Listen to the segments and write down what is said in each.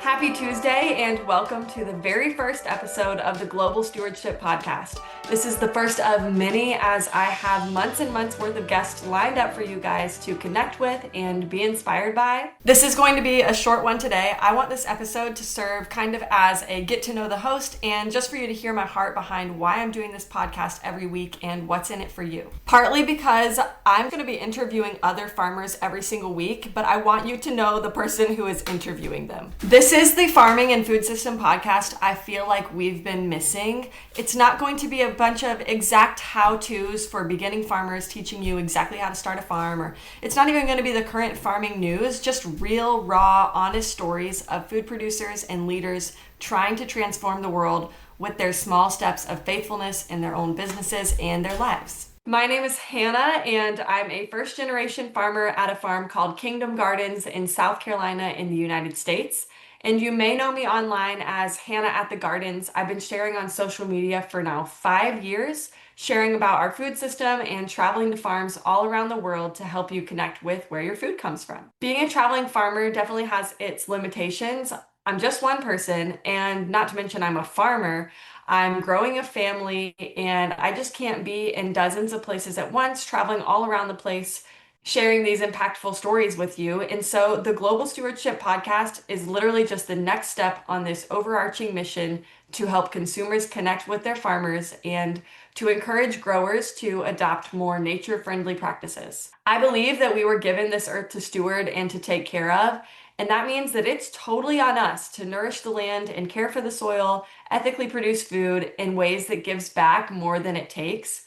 Happy Tuesday and welcome to the very first episode of the Global Stewardship Podcast. This is the first of many as I have months and months worth of guests lined up for you guys to connect with and be inspired by. This is going to be a short one today. I want this episode to serve kind of as a get to know the host and just for you to hear my heart behind why I'm doing this podcast every week and what's in it for you. Partly because I'm going to be interviewing other farmers every single week, but I want you to know the person who is interviewing them. This is the farming and food system podcast I feel like we've been missing. It's not going to be a bunch of exact how-tos for beginning farmers teaching you exactly how to start a farm, or it's not even going to be the current farming news, just real, raw, honest stories of food producers and leaders trying to transform the world with their small steps of faithfulness in their own businesses and their lives. My name is Hannah, and I'm a first-generation farmer at a farm called Kingdom Gardens in South Carolina in the United States. And you may know me online as Hannah at the Gardens. I've been sharing on social media for now 5 years, sharing about our food system and traveling to farms all around the world to help you connect with where your food comes from. Being a traveling farmer definitely has its limitations. I'm just one person, and not to mention I'm a farmer. I'm growing a family, and I just can't be in dozens of places at once, traveling all around the place, sharing these impactful stories with you. And so the Global Stewardship Podcast is literally just the next step on this overarching mission to help consumers connect with their farmers and to encourage growers to adopt more nature-friendly practices. I believe that we were given this earth to steward and to take care of, and that means that it's totally on us to nourish the land and care for the soil, ethically produce food in ways that gives back more than it takes.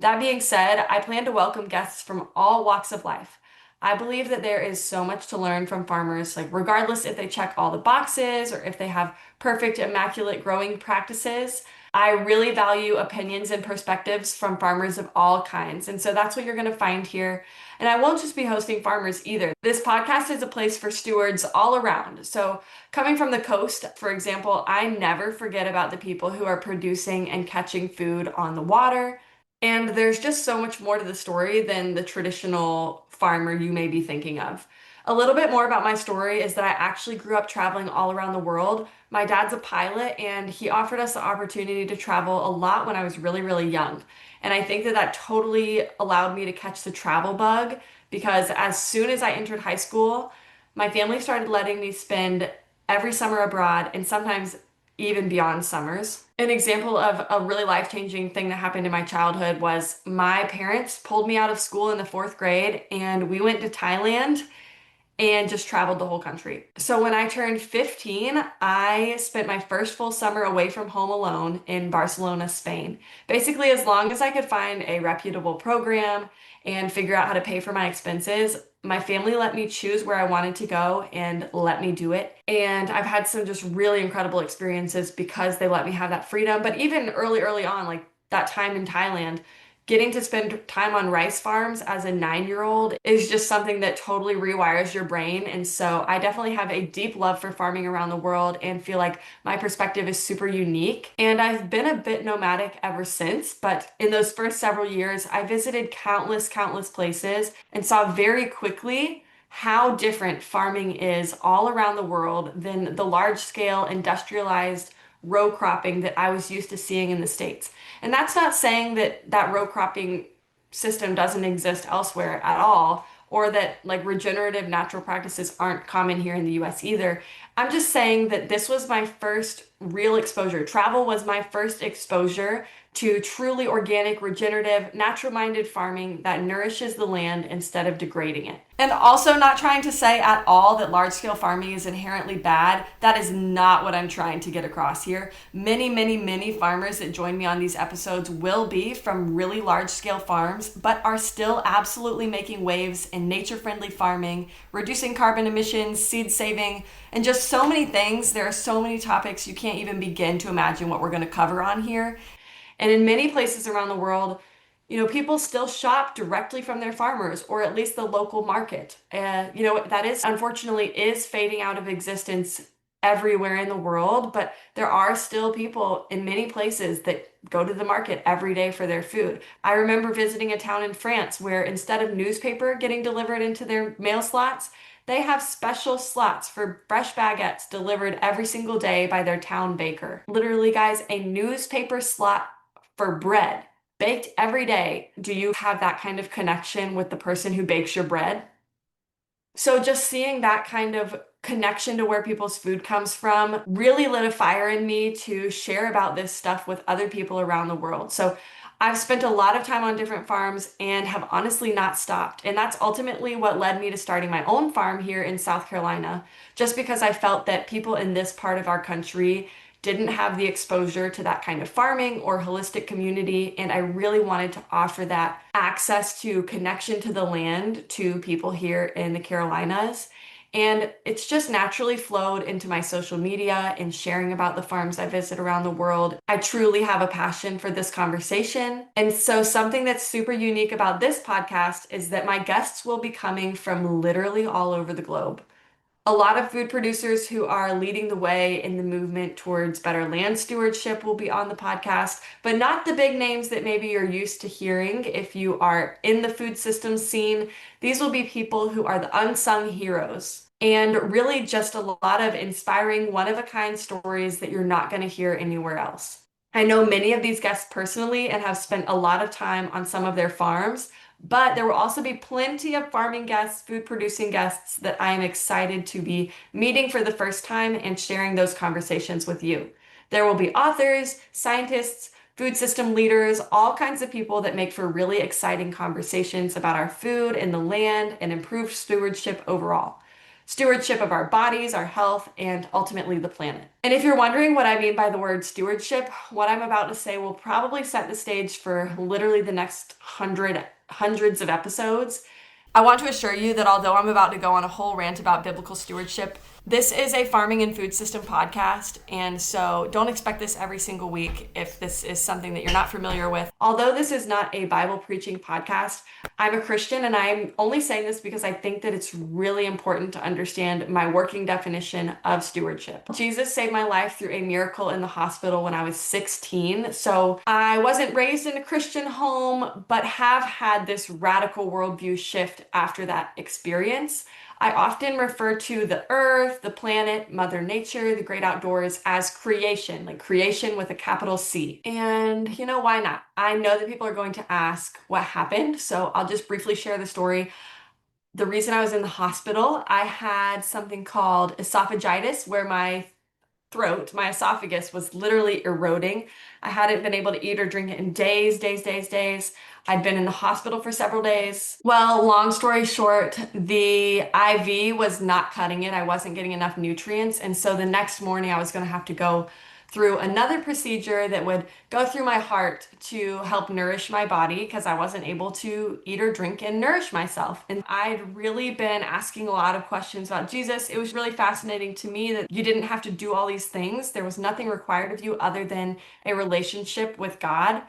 That being said, I plan to welcome guests from all walks of life. I believe that there is so much to learn from farmers, like regardless if they check all the boxes or if they have perfect, immaculate growing practices. I really value opinions and perspectives from farmers of all kinds. And so that's what you're going to find here. And I won't just be hosting farmers either. This podcast is a place for stewards all around. So coming from the coast, for example, I never forget about the people who are producing and catching food on the water. And there's just so much more to the story than the traditional farmer you may be thinking of. A little bit more about my story is that I actually grew up traveling all around the world. My dad's a pilot, and he offered us the opportunity to travel a lot when I was really, really young. And I think that that totally allowed me to catch the travel bug because as soon as I entered high school, my family started letting me spend every summer abroad and sometimes even beyond summers. An example of a really life-changing thing that happened in my childhood was my parents pulled me out of school in the 4th grade and we went to Thailand and just traveled the whole country. So when I turned 15, I spent my first full summer away from home alone in Barcelona, Spain. Basically, as long as I could find a reputable program and figure out how to pay for my expenses, my family let me choose where I wanted to go and let me do it. And I've had some just really incredible experiences because they let me have that freedom. But even early on, like that time in Thailand, getting to spend time on rice farms as a 9-year-old is just something that totally rewires your brain. And so I definitely have a deep love for farming around the world and feel like my perspective is super unique. And I've been a bit nomadic ever since, but in those first several years, I visited countless places and saw very quickly how different farming is all around the world than the large-scale industrialized row cropping that I was used to seeing in the States. And that's not saying that that row cropping system doesn't exist elsewhere at all, or that like regenerative natural practices aren't common here in the US either. I'm just saying that this was my first real exposure. Travel was my first exposure to truly organic, regenerative, natural-minded farming that nourishes the land instead of degrading it. And also not trying to say at all that large-scale farming is inherently bad. That is not what I'm trying to get across here. Many farmers that join me on these episodes will be from really large-scale farms, but are still absolutely making waves in nature-friendly farming, reducing carbon emissions, seed saving, and just so many things. There are so many topics you can't even begin to imagine what we're going to cover on here. And in many places around the world, people still shop directly from their farmers or at least the local market. That is unfortunately is fading out of existence everywhere in the world, but there are still people in many places that go to the market every day for their food. I remember visiting a town in France where instead of newspaper getting delivered into their mail slots, They have special slots for fresh baguettes delivered every single day by their town baker. Literally, guys, a newspaper slot for bread baked every day. Do you have that kind of connection with the person who bakes your bread? So just seeing that kind of connection to where people's food comes from really lit a fire in me to share about this stuff with other people around the world. So I've spent a lot of time on different farms and have honestly not stopped. And that's ultimately what led me to starting my own farm here in South Carolina, just because I felt that people in this part of our country didn't have the exposure to that kind of farming or holistic community. And I really wanted to offer that access to connection to the land to people here in the Carolinas. And it's just naturally flowed into my social media and sharing about the farms I visit around the world. I truly have a passion for this conversation. And so, something that's super unique about this podcast is that my guests will be coming from literally all over the globe. A lot of food producers who are leading the way in the movement towards better land stewardship will be on the podcast, but not the big names that maybe you're used to hearing if you are in the food system scene. These will be people who are the unsung heroes and really just a lot of inspiring, one of a kind stories that you're not going to hear anywhere else. I know many of these guests personally and have spent a lot of time on some of their farms, but there will also be plenty of farming guests, food producing guests that I am excited to be meeting for the first time and sharing those conversations with you. There will be authors, scientists, food system leaders, all kinds of people that make for really exciting conversations about our food and the land and improved stewardship overall. Stewardship of our bodies, our health, and ultimately the planet. And if you're wondering what I mean by the word stewardship, what I'm about to say will probably set the stage for literally the next hundreds of episodes. I want to assure you that although I'm about to go on a whole rant about biblical stewardship, this is a farming and food system podcast, and so don't expect this every single week if this is something that you're not familiar with. Although this is not a Bible preaching podcast, I'm a Christian, and I'm only saying this because I think that it's really important to understand my working definition of stewardship. Jesus saved my life through a miracle in the hospital when I was 16, so I wasn't raised in a Christian home, but have had this radical worldview shift after that experience. I often refer to the earth, the planet, Mother Nature, the great outdoors as creation, like creation with a capital C. And why not? I know that people are going to ask what happened, so I'll just briefly share the story. The reason I was in the hospital, I had something called esophagitis, where my throat, my esophagus was literally eroding. I hadn't been able to eat or drink in days, days, days, days. I'd been in the hospital for several days. Well, long story short, the IV was not cutting it. I wasn't getting enough nutrients. And so the next morning I was going to have to go through another procedure that would go through my heart to help nourish my body because I wasn't able to eat or drink and nourish myself. And I'd really been asking a lot of questions about Jesus. It was really fascinating to me that you didn't have to do all these things. There was nothing required of you other than a relationship with God.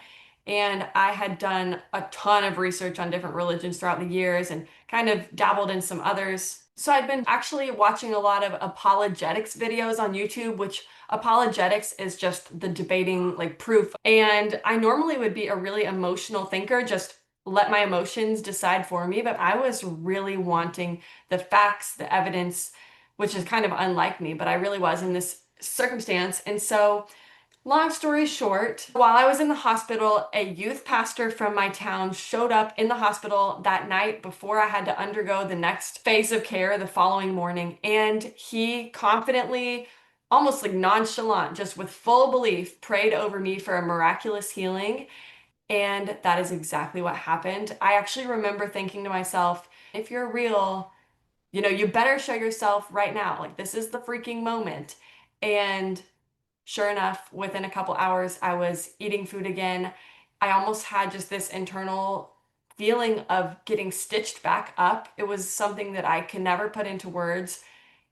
And I had done a ton of research on different religions throughout the years and kind of dabbled in some others. So I'd been actually watching a lot of apologetics videos on YouTube, which apologetics is just the debating like proof. And I normally would be a really emotional thinker, just let my emotions decide for me. But I was really wanting the facts, the evidence, which is kind of unlike me, but I really was in this circumstance. And so long story short, while I was in the hospital, a youth pastor from my town showed up in the hospital that night before I had to undergo the next phase of care the following morning. And he confidently, almost like nonchalant, just with full belief, prayed over me for a miraculous healing. And that is exactly what happened. I actually remember thinking to myself, if you're real, you better show yourself right now. Like, this is the freaking moment. And sure enough, within a couple hours, I was eating food again. I almost had just this internal feeling of getting stitched back up. It was something that I can never put into words.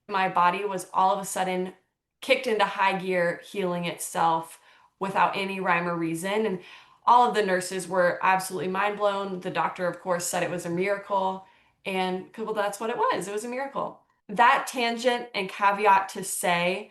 My body was all of a sudden kicked into high gear, healing itself without any rhyme or reason. And all of the nurses were absolutely mind blown. The doctor, of course, said it was a miracle. And well, that's what it was. It was a miracle. That tangent and caveat to say,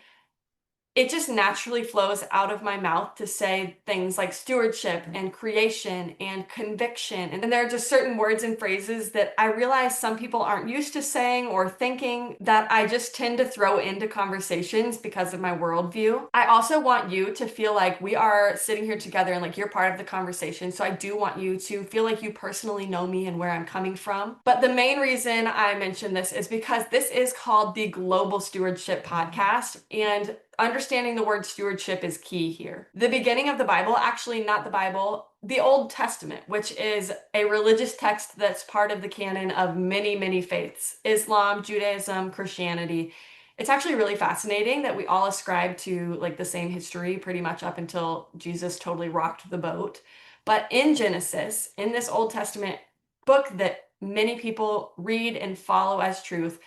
it just naturally flows out of my mouth to say things like stewardship and creation and conviction. And there are just certain words and phrases that I realize some people aren't used to saying or thinking that I just tend to throw into conversations because of my worldview. I also want you to feel like we are sitting here together and like you're part of the conversation. So I do want you to feel like you personally know me and where I'm coming from. But the main reason I mention this is because this is called the Global Stewardship Podcast. And understanding the word stewardship is key here. The beginning of the Bible, actually not the Bible, the Old Testament, which is a religious text that's part of the canon of many, many faiths, Islam, Judaism, Christianity. It's actually really fascinating that we all ascribe to like the same history pretty much up until Jesus totally rocked the boat. But in Genesis, in this Old Testament book that many people read and follow as truth,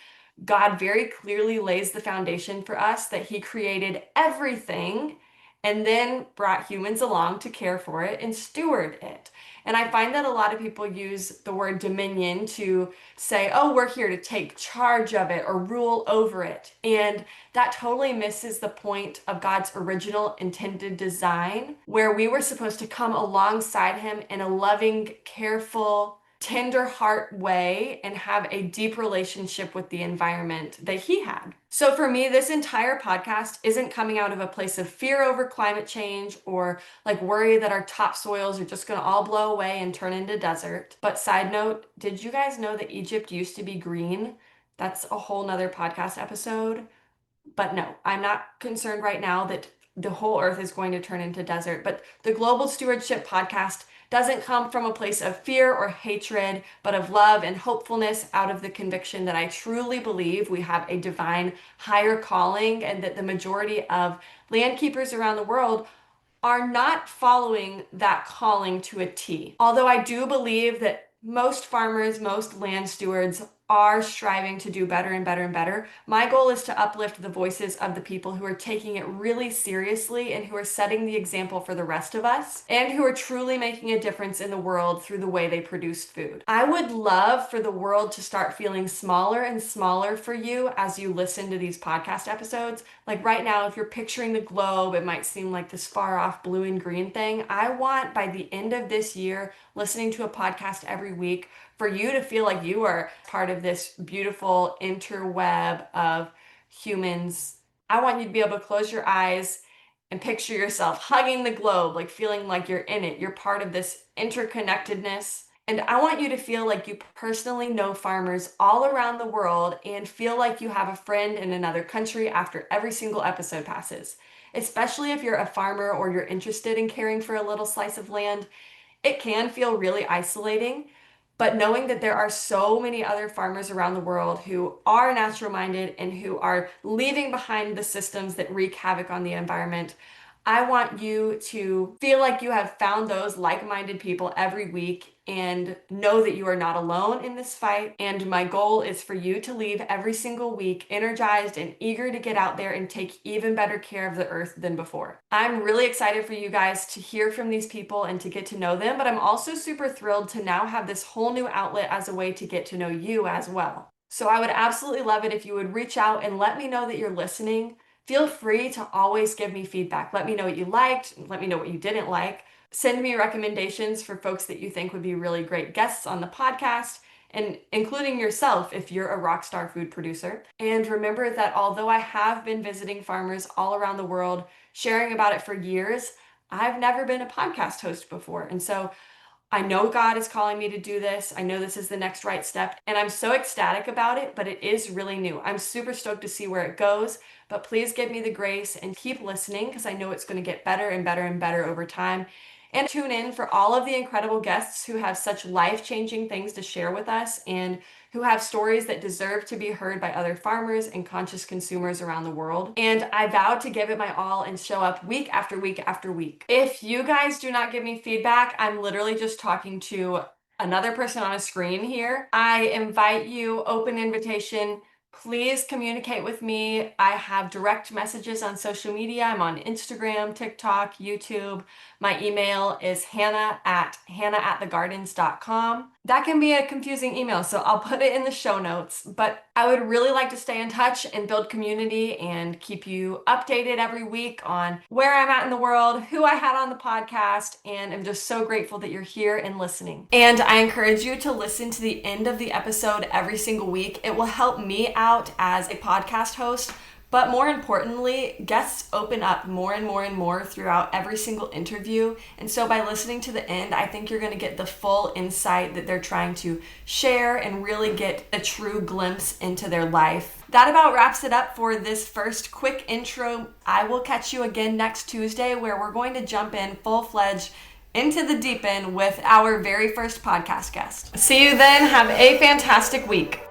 God very clearly lays the foundation for us that he created everything and then brought humans along to care for it and steward it. And I find that a lot of people use the word dominion to say, oh, we're here to take charge of it or rule over it. And that totally misses the point of God's original intended design, where we were supposed to come alongside him in a loving, careful, tender heart way and have a deep relationship with the environment that he had. So for me, this entire podcast isn't coming out of a place of fear over climate change or like worry that our topsoils are just going to all blow away and turn into desert. But side note, did you guys know that Egypt used to be green? That's a whole nother podcast episode. But no, I'm not concerned right now that the whole earth is going to turn into desert. But the Global Stewardship Podcast doesn't come from a place of fear or hatred, but of love and hopefulness out of the conviction that I truly believe we have a divine higher calling and that the majority of land keepers around the world are not following that calling to a T. Although I do believe that most farmers, most land stewards are striving to do better and better and better. My goal is to uplift the voices of the people who are taking it really seriously and who are setting the example for the rest of us and who are truly making a difference in the world through the way they produce food. I would love for the world to start feeling smaller and smaller for you as you listen to these podcast episodes. Like right now, if you're picturing the globe, it might seem like this far off blue and green thing. I want by the end of this year, listening to a podcast every week, for you to feel like you are part of this beautiful interweb of humans. I want you to be able to close your eyes and picture yourself hugging the globe, like feeling like you're in it. You're part of this interconnectedness. And I want you to feel like you personally know farmers all around the world and feel like you have a friend in another country after every single episode passes. Especially if you're a farmer or you're interested in caring for a little slice of land, it can feel really isolating. But knowing that there are so many other farmers around the world who are natural minded and who are leaving behind the systems that wreak havoc on the environment, I want you to feel like you have found those like-minded people every week and know that you are not alone in this fight. And my goal is for you to leave every single week energized and eager to get out there and take even better care of the earth than before. I'm really excited for you guys to hear from these people and to get to know them, but I'm also super thrilled to now have this whole new outlet as a way to get to know you as well. So I would absolutely love it if you would reach out and let me know that you're listening. Feel free to always give me feedback. Let me know what you liked. Let me know what you didn't like. Send me recommendations for folks that you think would be really great guests on the podcast, and including yourself if you're a rock star food producer. And remember that although I have been visiting farmers all around the world, sharing about it for years, I've never been a podcast host before. And so I know God is calling me to do this. I know this is the next right step, and I'm so ecstatic about it, but it is really new. I'm super stoked to see where it goes, but please give me the grace and keep listening because I know it's going to get better and better and better over time. And tune in for all of the incredible guests who have such life-changing things to share with us and who have stories that deserve to be heard by other farmers and conscious consumers around the world. And I vowed to give it my all and show up week after week after week. If you guys do not give me feedback, I'm literally just talking to another person on a screen here. I invite you, open invitation. Please communicate with me. I have direct messages on social media. I'm on Instagram, TikTok, YouTube. My email is hannah@thegardens.com. That can be a confusing email, so I'll put it in the show notes. But I would really like to stay in touch and build community and keep you updated every week on where I'm at in the world, who I had on the podcast, and I'm just so grateful that you're here and listening. And I encourage you to listen to the end of the episode every single week. It will help me out as a podcast host. But more importantly, guests open up more and more and more throughout every single interview. And so by listening to the end, I think you're going to get the full insight that they're trying to share and really get a true glimpse into their life. That about wraps it up for this first quick intro. I will catch you again next Tuesday, where we're going to jump in full-fledged into the deep end with our very first podcast guest. See you then. Have a fantastic week.